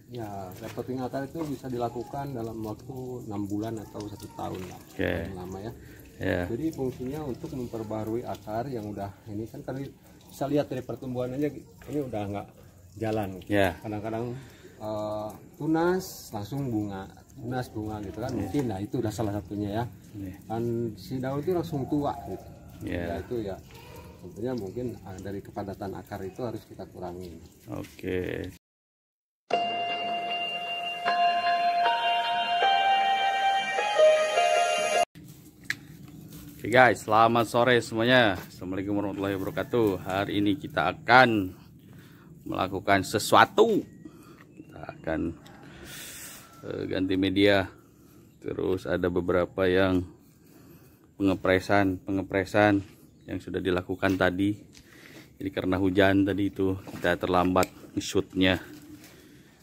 Ya, repotting akar itu bisa dilakukan dalam waktu 6 bulan atau 1 tahun lah, yang lama ya. Jadi fungsinya untuk memperbarui akar yang udah ini kan kali bisa lihat dari pertumbuhan aja ini udah nggak jalan. Kadang-kadang tunas langsung bunga, tunas bunga gitu kan. Mungkin nah itu udah salah satunya ya. Dan si daun itu langsung tua gitu. Ya itu ya. Tentunya mungkin dari kepadatan akar itu harus kita kurangi. Oke guys, selamat sore semuanya. Assalamualaikum warahmatullahi wabarakatuh. Hari ini kita akan melakukan sesuatu. Kita akan ganti media. Terus ada beberapa yang pengepresan yang sudah dilakukan tadi. Jadi karena hujan tadi itu kita terlambat shootnya.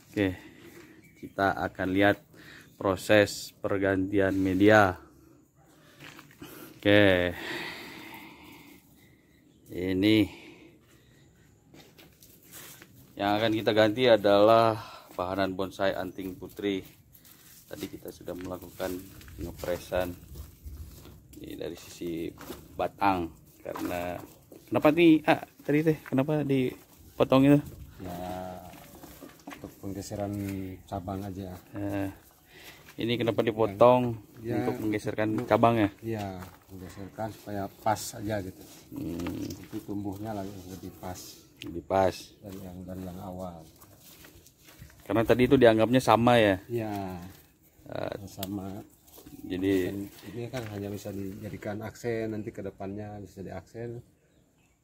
Oke, kita akan lihat proses pergantian media. Oke, ini yang akan kita ganti adalah pahanan bonsai anting putri. Tadi kita sudah melakukan pengepresan ini dari sisi batang. Karena kenapa nih tadi teh kenapa dipotong itu? Ya untuk penggeseran cabang aja. Ini kenapa dipotong untuk menggeserkan cabangnya? Iya, menggeserkan supaya pas aja gitu. Itu tumbuhnya lebih pas. Lebih pas dari yang awal. Karena tadi itu dianggapnya sama ya? Iya, sama. Jadi ini kan hanya bisa dijadikan aksen, nanti ke depannya bisa diaksen.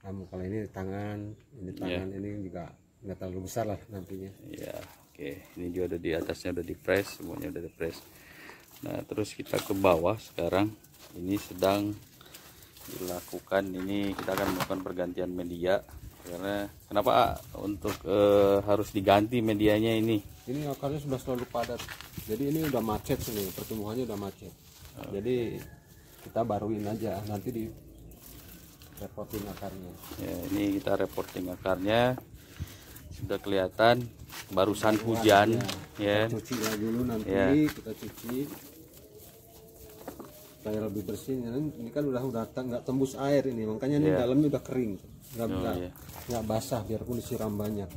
Namun kalau ini tangan, ini juga nggak terlalu besar lah nantinya. Iya. Oke, ini juga udah di atasnya udah di press, semuanya udah di press. Nah, terus kita ke bawah sekarang. Ini sedang dilakukan, ini kita akan melakukan pergantian media. Karena kenapa untuk harus diganti medianya ini? Ini akarnya sudah selalu padat. Jadi ini udah macet nih, pertumbuhannya udah macet. Jadi kita baruin aja, nanti di reporting akarnya. Ya, ini kita reporting akarnya. Sudah kelihatan barusan hujan ya. Kita cuci dulu nanti kita cuci supaya lebih bersih. Ini kan udah nggak tembus air ini, makanya ini dalamnya udah kering, nggak basah biarpun disiram banyak.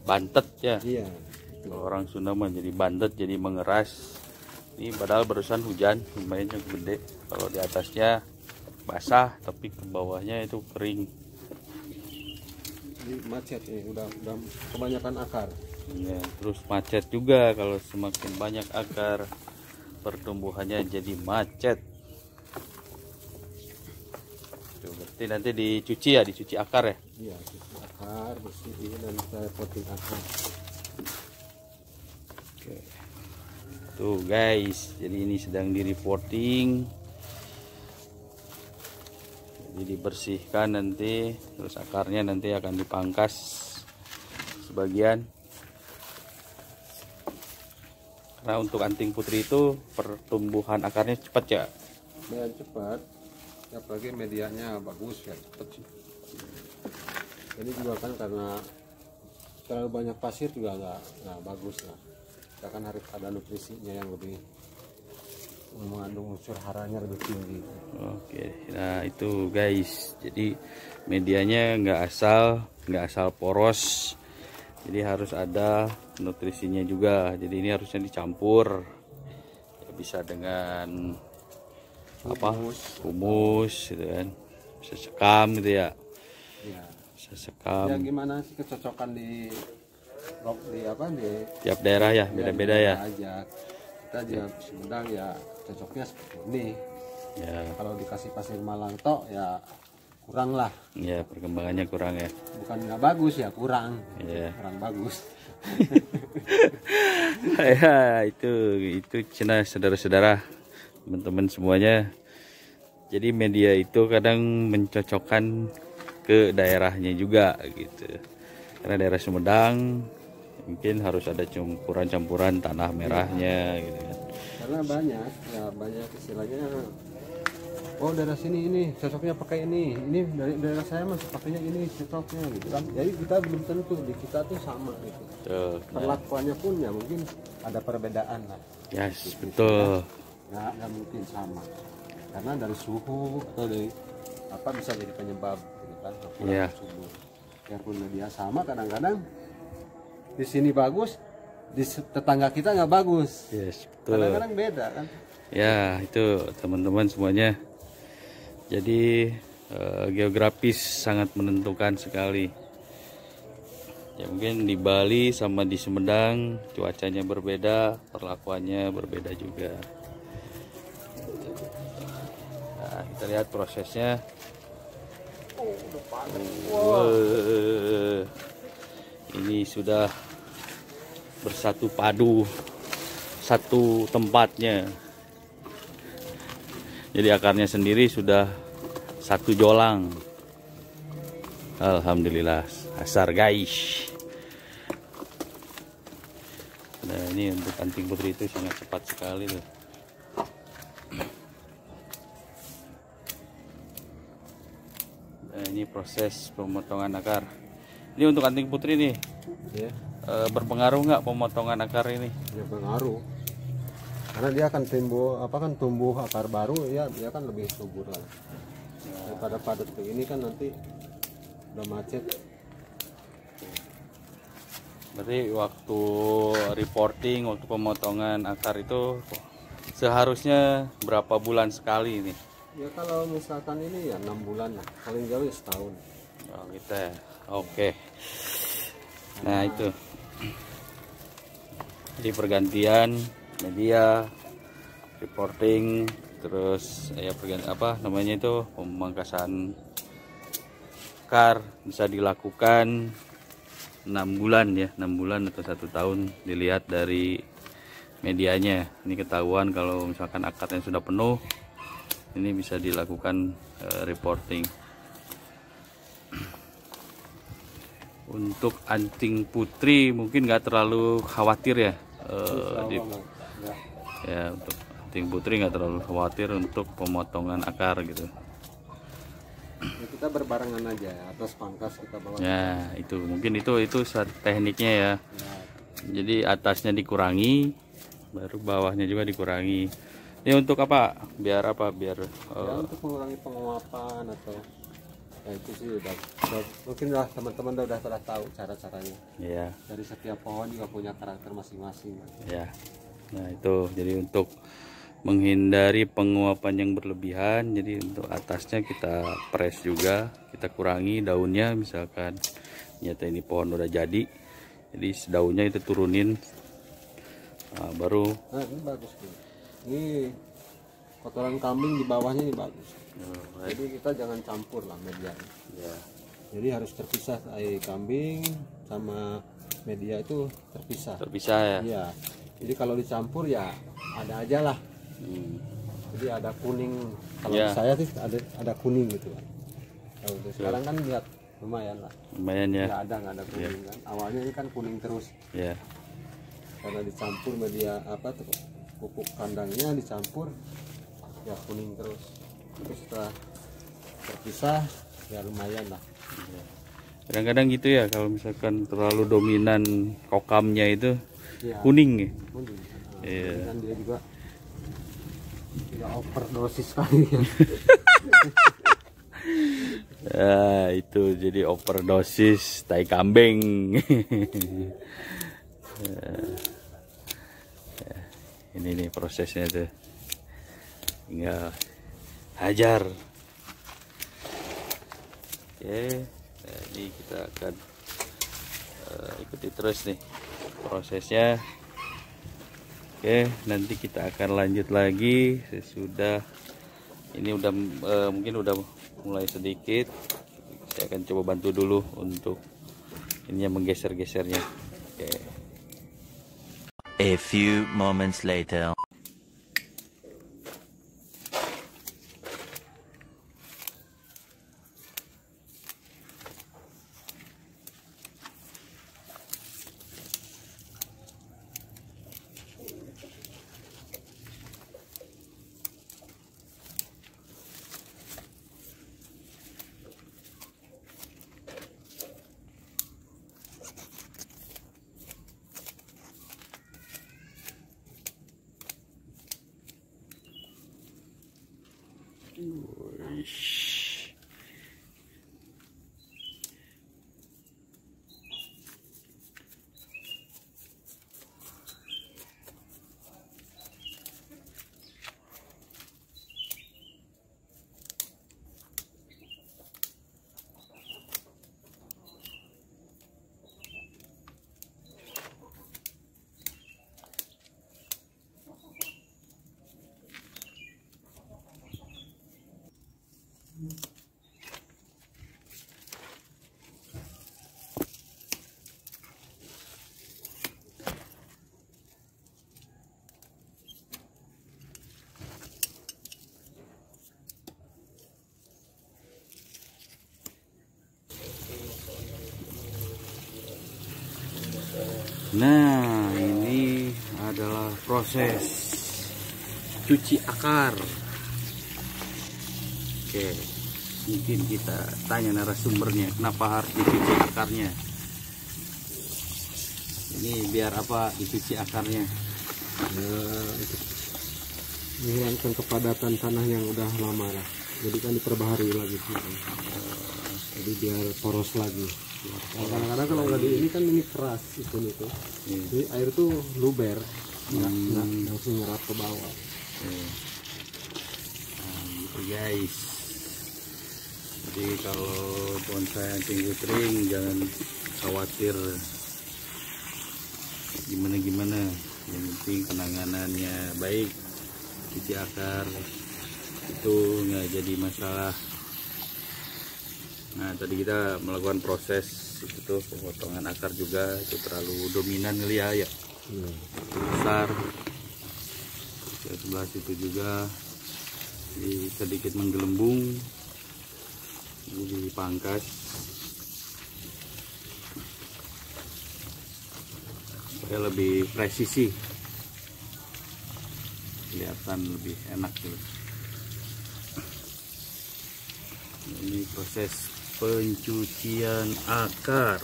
Bantet ya. Iya. Orang Sunda mah jadi bantet, jadi mengeras. Ini padahal barusan hujan lumayan gede. Kalau di atasnya basah tapi ke bawahnya itu kering. Ini macet ini udah kebanyakan akar. Ya, terus macet juga kalau semakin banyak akar pertumbuhannya jadi macet. Tuh, berarti nanti dicuci akar ya? Iya, cuci akar, bersihin dan kita potting akar. Oke. Tuh guys, jadi ini sedang di reporting. Jadi dibersihkan nanti, terus akarnya nanti akan dipangkas sebagian. Karena untuk anting putri itu pertumbuhan akarnya cepat ya. Dan cepat, apalagi medianya bagus ya, cepat sih. Ini juga kan karena terlalu banyak pasir juga nggak bagus lah. Kita kan harus ada nutrisinya yang lebih mengandung unsur haranya lebih tinggi. Oke, nah itu guys, jadi medianya nggak asal poros, jadi harus ada nutrisinya juga. Jadi ini harusnya dicampur ya, bisa dengan humus gitu kan, bisa sekam gitu ya. Bisa sekam. Ya gimana sih kecocokan di tiap daerah ya, beda-beda ya. Kita juga Sumedang ya cocoknya seperti ini ya. Kalau dikasih pasir Malang tok ya kurang lah ya, perkembangannya kurang ya, bukan nggak bagus ya, kurang bagus. Ya itu cina saudara-saudara, teman-teman semuanya. Jadi media itu kadang mencocokkan ke daerahnya juga gitu. Karena daerah Sumedang mungkin harus ada campuran tanah merahnya gitu kan. Karena banyak istilahnya oh daerah sini ini cocoknya pakai ini dari daerah saya masih pakainya ini cocoknya gitu kan. Jadi kita belum tentu di kita tuh sama gitu. Betul. Perlakuannya pun ya mungkin ada perbedaan lah. Yes, gitu, betul. Nggak mungkin sama karena dari suhu atau dari apa bisa jadi penyebab gitu kan. Iya. Ya pun dia sama kadang-kadang di sini bagus, di tetangga kita nggak bagus. Yes, betul. Kadang-kadang beda kan. Ya, itu teman-teman semuanya. Jadi geografis sangat menentukan sekali. Ya mungkin di Bali sama di Sumedang cuacanya berbeda, perlakuannya berbeda juga. Nah, kita lihat prosesnya. Ini sudah bersatu padu satu tempatnya. Jadi akarnya sendiri sudah satu jolang. Alhamdulillah, asar guys. Nah ini untuk anting putri itu sangat cepat sekali tuh. Nah, ini proses pemotongan akar. Ini untuk anting putri nih. Yeah. Berpengaruh nggak pemotongan akar ini? Ya pengaruh. Karena dia akan tumbuh akar baru ya, dia kan lebih subur lah. Daripada padat begini kan nanti udah macet. Berarti waktu reporting, waktu pemotongan akar itu seharusnya berapa bulan sekali ini? Ya kalau misalkan ini ya 6 bulan lah, paling jauh ya setahun. Oh gitu ya. Oke. Nah itu. Jadi pergantian media, reporting, terus ya pergantian itu pemangkasan akar bisa dilakukan 6 bulan ya, 6 bulan atau 1 tahun dilihat dari medianya. Ini ketahuan kalau misalkan akarnya sudah penuh, ini bisa dilakukan reporting. Untuk anting putri mungkin nggak terlalu khawatir ya, ya untuk anting putri nggak terlalu khawatir untuk pemotongan akar gitu. Ya, kita berbarengan aja ya, atas pangkas kita bawa. Ya itu mungkin itu tekniknya ya. Jadi atasnya dikurangi, baru bawahnya juga dikurangi. Ini untuk apa? Biar apa? Biar ya, untuk mengurangi penguapan atau ya itu sih udah mungkin lah teman-teman udah tahu cara-caranya. Ya. Dari setiap pohon juga punya karakter masing-masing. Ya. Nah itu jadi untuk menghindari penguapan yang berlebihan, jadi untuk atasnya kita press juga, kita kurangi daunnya. Misalkan ternyata ini pohon udah jadi daunnya itu turunin, nah, baru. Nah ini bagus nih, ini kotoran kambing di bawahnya ini bagus. Jadi kita jangan campur lah media ya. Jadi harus terpisah, air kambing sama media itu terpisah ya. Iya. Jadi kalau dicampur ya ada aja lah. Jadi ada kuning, kalau saya sih ada kuning gitu kan. Sekarang kan lihat lumayan ya. Nggak ada kuning kan. Awalnya ini kan kuning terus. Karena dicampur media pupuk kandangnya dicampur ya kuning terus. Terus setelah terpisah ya lumayan lah. Kadang-kadang gitu ya, kalau misalkan terlalu dominan kokamnya itu kuning ya. Kuning. Kan dia juga overdosis kali ya. Ya itu jadi overdosis tai kambing. Ini nih prosesnya tuh, tinggal hajar. Oke, nah ini kita akan ikuti terus nih prosesnya. Oke, nanti kita akan lanjut lagi sesudah ini udah mungkin udah mulai sedikit. Saya akan coba bantu dulu untuk ininya menggeser-gesernya. Oke. A few moments later. Wish. Nah, ini adalah proses cuci akar. Oke, mungkin kita tanya narasumbernya kenapa harus dicuci akarnya. Ini biar apa dicuci akarnya? Ya, menghilangkan kepadatan tanah yang udah lama lah. Jadi kan diperbaharui lagi. Jadi biar poros lagi. Kadang-kadang kalau nggak di ini kan ini keras itu. Jadi air tuh luber, nggak langsung nyerap ke bawah. Nah, gitu guys. Jadi kalau bonsai anting putring jangan khawatir gimana, yang penting penanganannya baik, cuci akar itu nggak jadi masalah. Nah, tadi kita melakukan proses itu tuh pemotongan akar juga, itu terlalu dominan kali ya, besar. Ke sebelah situ juga sedikit menggelembung, jadi dipangkas supaya lebih presisi, kelihatan lebih enak gitu. Ini proses pencucian akar.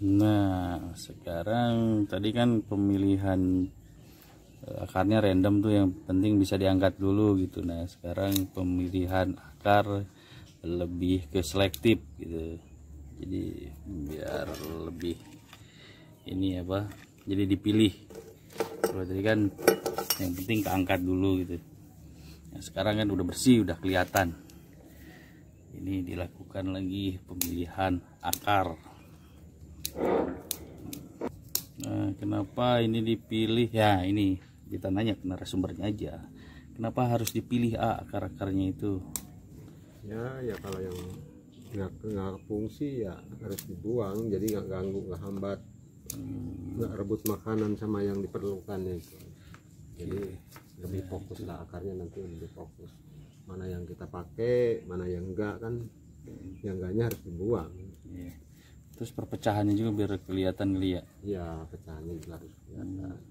Nah, sekarang tadi kan pemilihan akarnya random tuh, yang penting bisa diangkat dulu gitu. Nah, sekarang pemilihan akar lebih ke selektif gitu, jadi biar lebih ini apa, jadi dipilih. Kalau tadi kan yang penting keangkat dulu gitu. Nah, sekarang kan udah bersih, udah kelihatan. Ini dilakukan lagi pemilihan akar. Nah, kenapa ini dipilih ya? Ini kita nanya ke narasumbernya aja, kenapa harus dipilih akar-akarnya itu? Ya kalau yang nggak fungsi ya harus dibuang, jadi nggak ganggu, nggak hambat, nggak rebut makanan sama yang diperlukannya itu. Jadi lebih fokus lah akarnya, nanti lebih fokus mana yang kita pakai, mana yang enggak kan, yang enggaknya harus dibuang. Terus perpecahannya juga biar kelihatan kali ya? Iya, pecahannya juga harus kelihatan.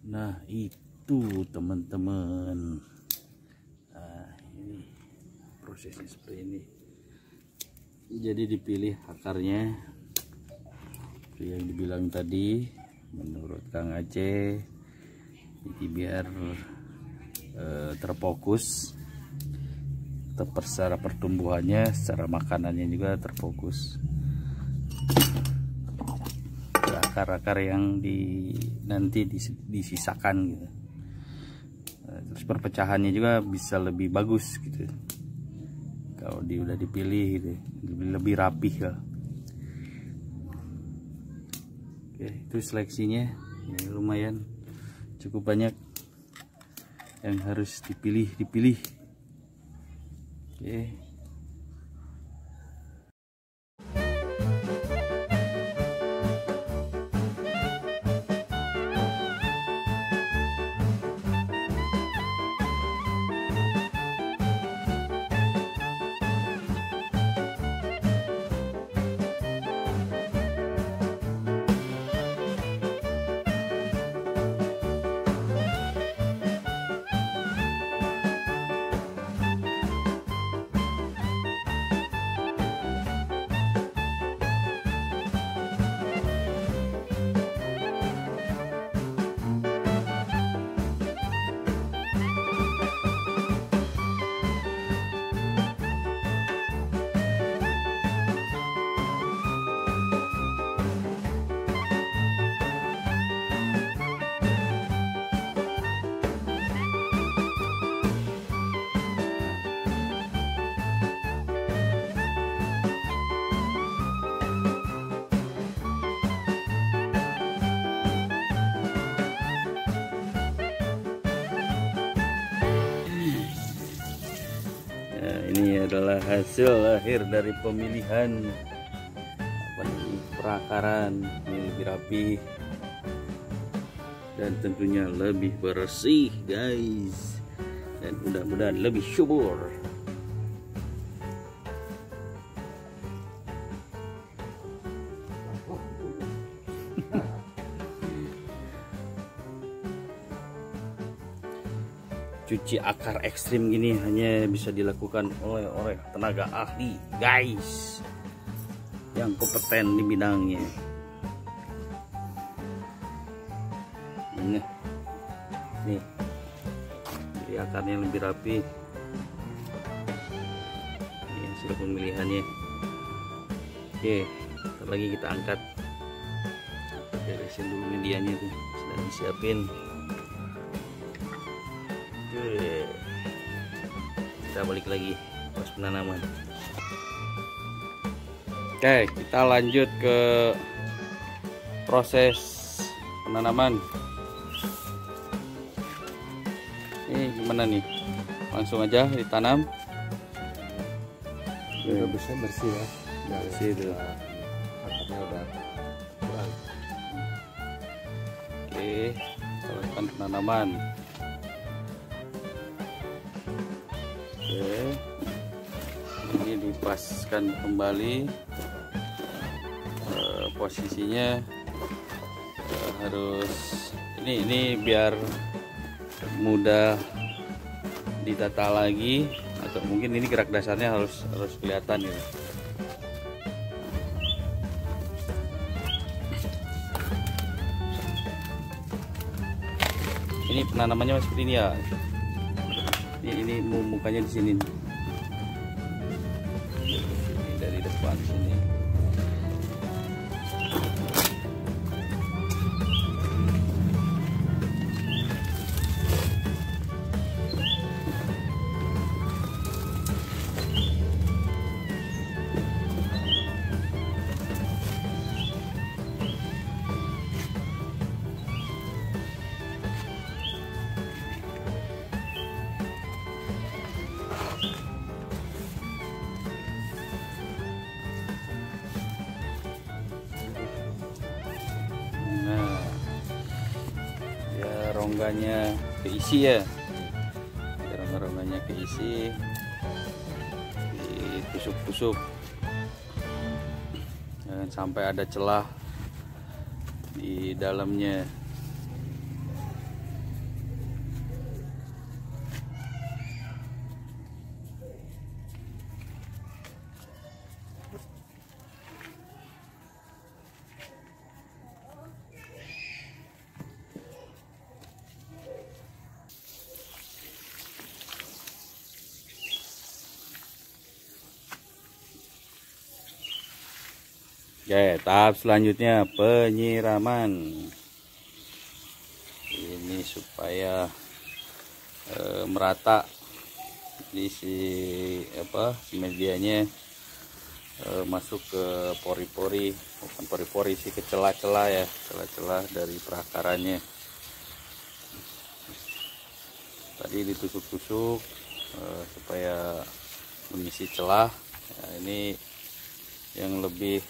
Nah itu teman-teman, nah ini prosesnya seperti ini. Jadi dipilih akarnya yang dibilang tadi menurut Kang Aceh, jadi biar terfokus, secara pertumbuhannya, secara makanannya juga terfokus. Akar-akar yang nanti disisakan gitu. Terus perpecahannya juga bisa lebih bagus gitu kalau udah dipilih gitu, lebih rapih lah. Oke, itu seleksinya ya, lumayan cukup banyak yang harus dipilih. Oke. adalah hasil akhir dari pemilihan perakaran. Ini lebih rapi dan tentunya lebih bersih guys, dan mudah-mudahan lebih subur. Cuci akar ekstrim gini hanya bisa dilakukan oleh tenaga ahli guys, yang kompeten di bidangnya. Nih, jadi akarnya lebih rapi. Ini hasil pemilihannya. Oke, ntar lagi kita angkat. Beresin dulu medianya tuh, sedang disiapin. Oke, kita balik lagi pas penanaman. Oke, kita lanjut ke proses penanaman. Ini gimana nih? Langsung aja ditanam. Udah bersih ya. Bersih itu. Akarnya udah kurang. Oke, kita lakukan penanaman. Oke, ini dipaskan kembali. Posisinya harus ini biar mudah ditata lagi, atau mungkin ini gerak dasarnya harus kelihatan gitu. Ini penanamannya seperti ini ya. Ini mukanya di sini. Ini dari depan sini. Rongganya keisi ya, rongga-rongganya keisi, ditusuk-tusuk, jangan sampai ada celah di dalamnya. Oke, tahap selanjutnya penyiraman. Ini supaya merata di si medianya masuk ke pori-pori, bukan pori-pori sih, ke celah-celah ya, celah-celah dari perakarannya. Tadi ditusuk-tusuk supaya mengisi celah. Nah, ini yang lebih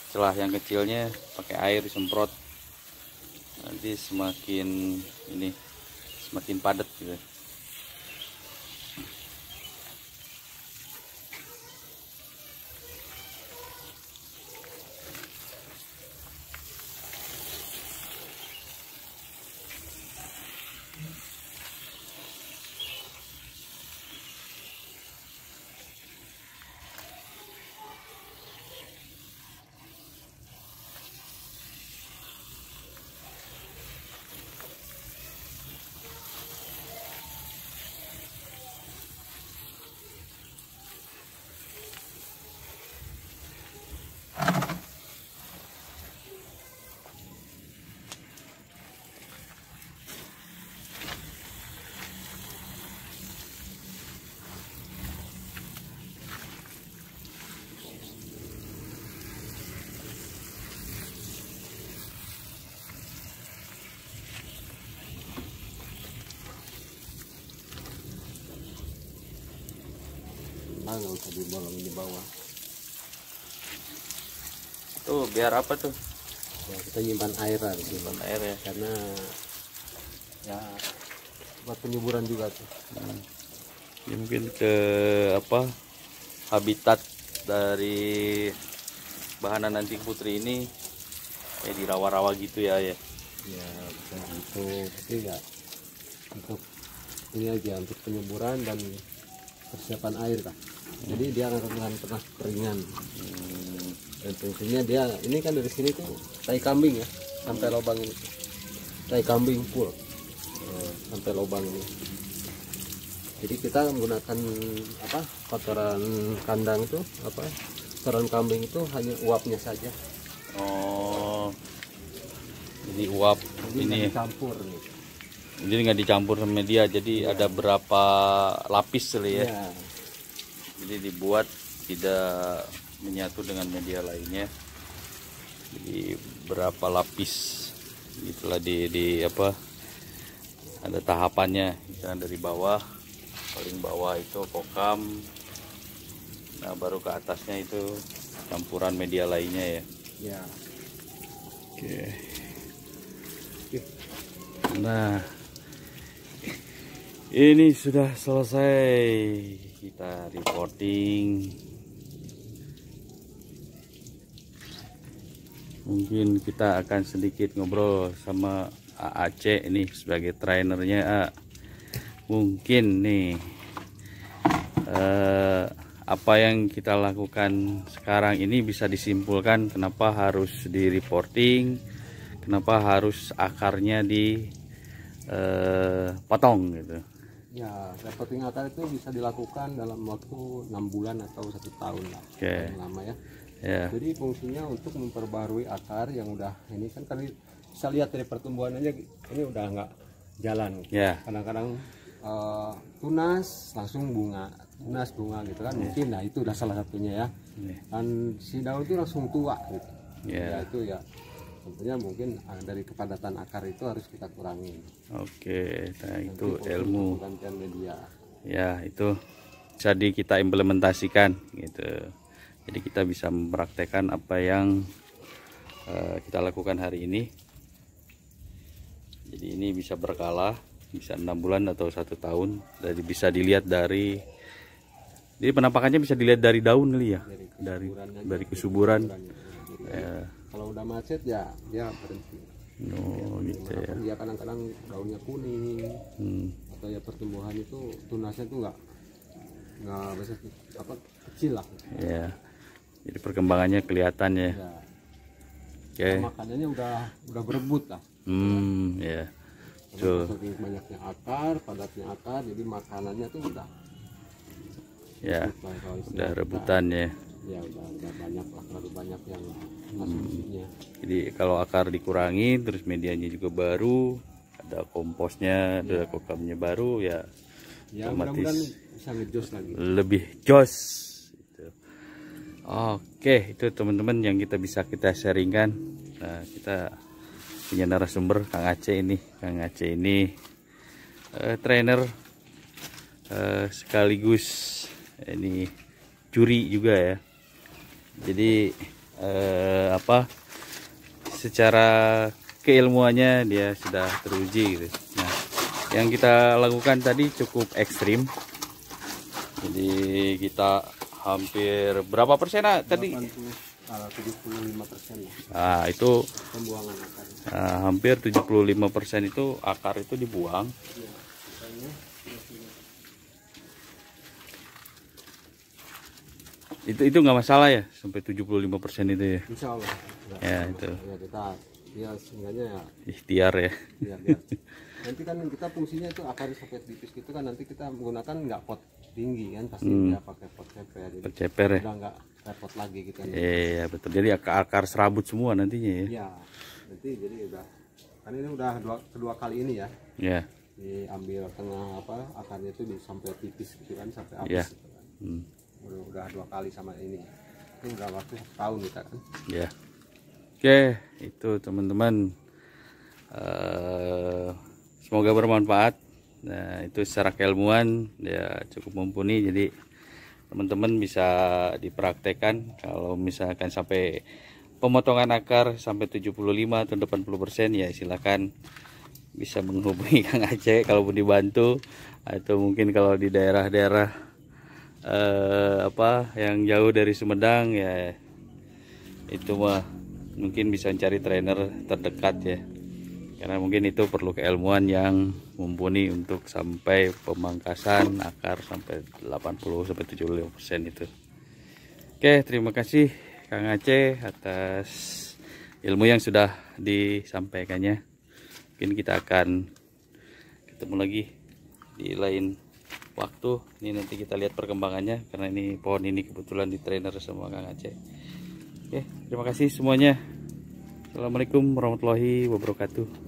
celah yang kecilnya pakai air disemprot, nanti semakin padat gitu. nggak usah dibolongin di bawah. Tuh biar apa tuh? Ya, kita nyimpan air lah, Simpan air ya. karena ya buat penyuburan juga tuh. Ya, mungkin ke apa habitat dari bahanan anting putri ini kayak di rawa-rawa gitu ya. Ya bisa gitu, tapi ya untuk ini aja, untuk penyuburan dan persiapan air lah. Jadi dia akan pernah keringan. Dan fungsinya dia ini kan dari sini tuh tai kambing ya, sampai lubang ini. Tai kambing full sampai lubang ini. Jadi kita menggunakan apa, kotoran kandang itu apa, kotoran kambing itu hanya uapnya saja. Oh, jadi uap Jadi ini nggak dicampur nih. jadi nggak dicampur sama media, jadi ada berapa lapis kali ya. Ya, Jadi dibuat tidak menyatu dengan media lainnya. Jadi berapa lapis itulah di apa, ada tahapannya. Misalnya dari bawah, paling bawah itu kokam, nah baru ke atasnya itu campuran media lainnya ya. ya. Oke. Nah, ini sudah selesai kita reporting. Mungkin kita akan sedikit ngobrol sama AAC ini sebagai trainernya. Mungkin nih apa yang kita lakukan sekarang ini bisa disimpulkan kenapa harus di reporting, kenapa harus akarnya dipotong gitu. Ya, reporting akar itu bisa dilakukan dalam waktu 6 bulan atau 1 tahun lah. Oke. Paling lama ya. Ya. Jadi fungsinya untuk memperbarui akar yang udah ini kan bisa lihat dari pertumbuhan aja ini udah nggak jalan. Ya. Kadang-kadang tunas langsung bunga, tunas bunga gitu kan. Mungkin nah itu udah salah satunya ya. Dan si daun itu langsung tua gitu. Ya itu ya. Tentunya mungkin dari kepadatan akar itu harus kita kurangi. Oke, nah Nanti itu untuk ilmu. penggantian media. Ya, itu jadi kita implementasikan gitu. Jadi kita bisa mempraktekkan apa yang kita lakukan hari ini. Jadi ini bisa berkala, bisa 6 bulan atau 1 tahun. Jadi bisa dilihat dari, jadi penampakannya bisa dilihat dari daun kali ya, dari kesuburan. Ya. Kalau udah macet ya dia berhenti. Oh gitu ya. Dia kadang-kadang daunnya kuning atau ya pertumbuhan itu tunasnya tuh nggak besar apa kecil lah. Ya. Jadi perkembangannya kelihatan ya. Ya. Oke. Makanannya udah berebut lah. Ya. Karena saking banyaknya akar, padatnya akar, jadi makanannya tuh udah. Ya. Kalau Udah rebutan ya. Ya udah banyak lah, terlalu banyak yang asumsinya. Jadi kalau akar dikurangi, terus medianya juga baru, ada komposnya, ada kokamnya baru ya. Ya otomatis mudah-mudahan bisa ngejos lagi. lebih jos gitu. Oke, itu teman-teman yang kita sharingkan. Nah, kita punya narasumber Kang Aceh ini. Kang Aceh ini trainer sekaligus ini juri juga ya. Jadi secara keilmuannya dia sudah teruji gitu. Nah, yang kita lakukan tadi cukup ekstrim. Jadi kita hampir berapa persen tadi? 75% lah Nah, itu pembuangan akar. hampir 75% itu akar itu dibuang. Ya, makanya Itu nggak masalah ya sampai 75% itu ya. insya Allah Ya, itu ya kita ya seenggaknya ya ikhtiar ya. biar nanti kan kita fungsinya itu akar sampai tipis gitu kan, nanti kita menggunakan nggak pot tinggi kan, pasti dia pakai pot ceper, jadi Ceper ya. udah nggak repot lagi gitu kan. Iya betul. Jadi akar serabut semua nantinya ya. Ya nanti jadi udah kan ini udah kedua kali ini ya Ya. diambil tengah apa akarnya itu sampai tipis gitu kan, sampai habis Ya. gitu kan. Udah 2 kali sama ini itu udah waktu 1 tahun kita kan. Ya. Oke, itu teman-teman. Semoga bermanfaat. Nah, itu secara keilmuan ya cukup mumpuni. Jadi teman-teman bisa dipraktekkan. Kalau misalkan sampai pemotongan akar sampai 75 atau 80% ya silakan bisa menghubungi Kang Aceh kalau mau dibantu, atau mungkin kalau di daerah-daerah yang jauh dari Sumedang ya itu mah mungkin bisa cari trainer terdekat ya, karena mungkin itu perlu keilmuan yang mumpuni untuk sampai pemangkasan akar sampai 80-75% itu. Oke, terima kasih Kang Aceh atas ilmu yang sudah disampaikannya. Mungkin kita akan ketemu lagi di lain waktu. Ini nanti kita lihat perkembangannya, karena ini pohon ini kebetulan di trainer sama Kang Aceh. Oke, terima kasih semuanya. Assalamualaikum warahmatullahi wabarakatuh.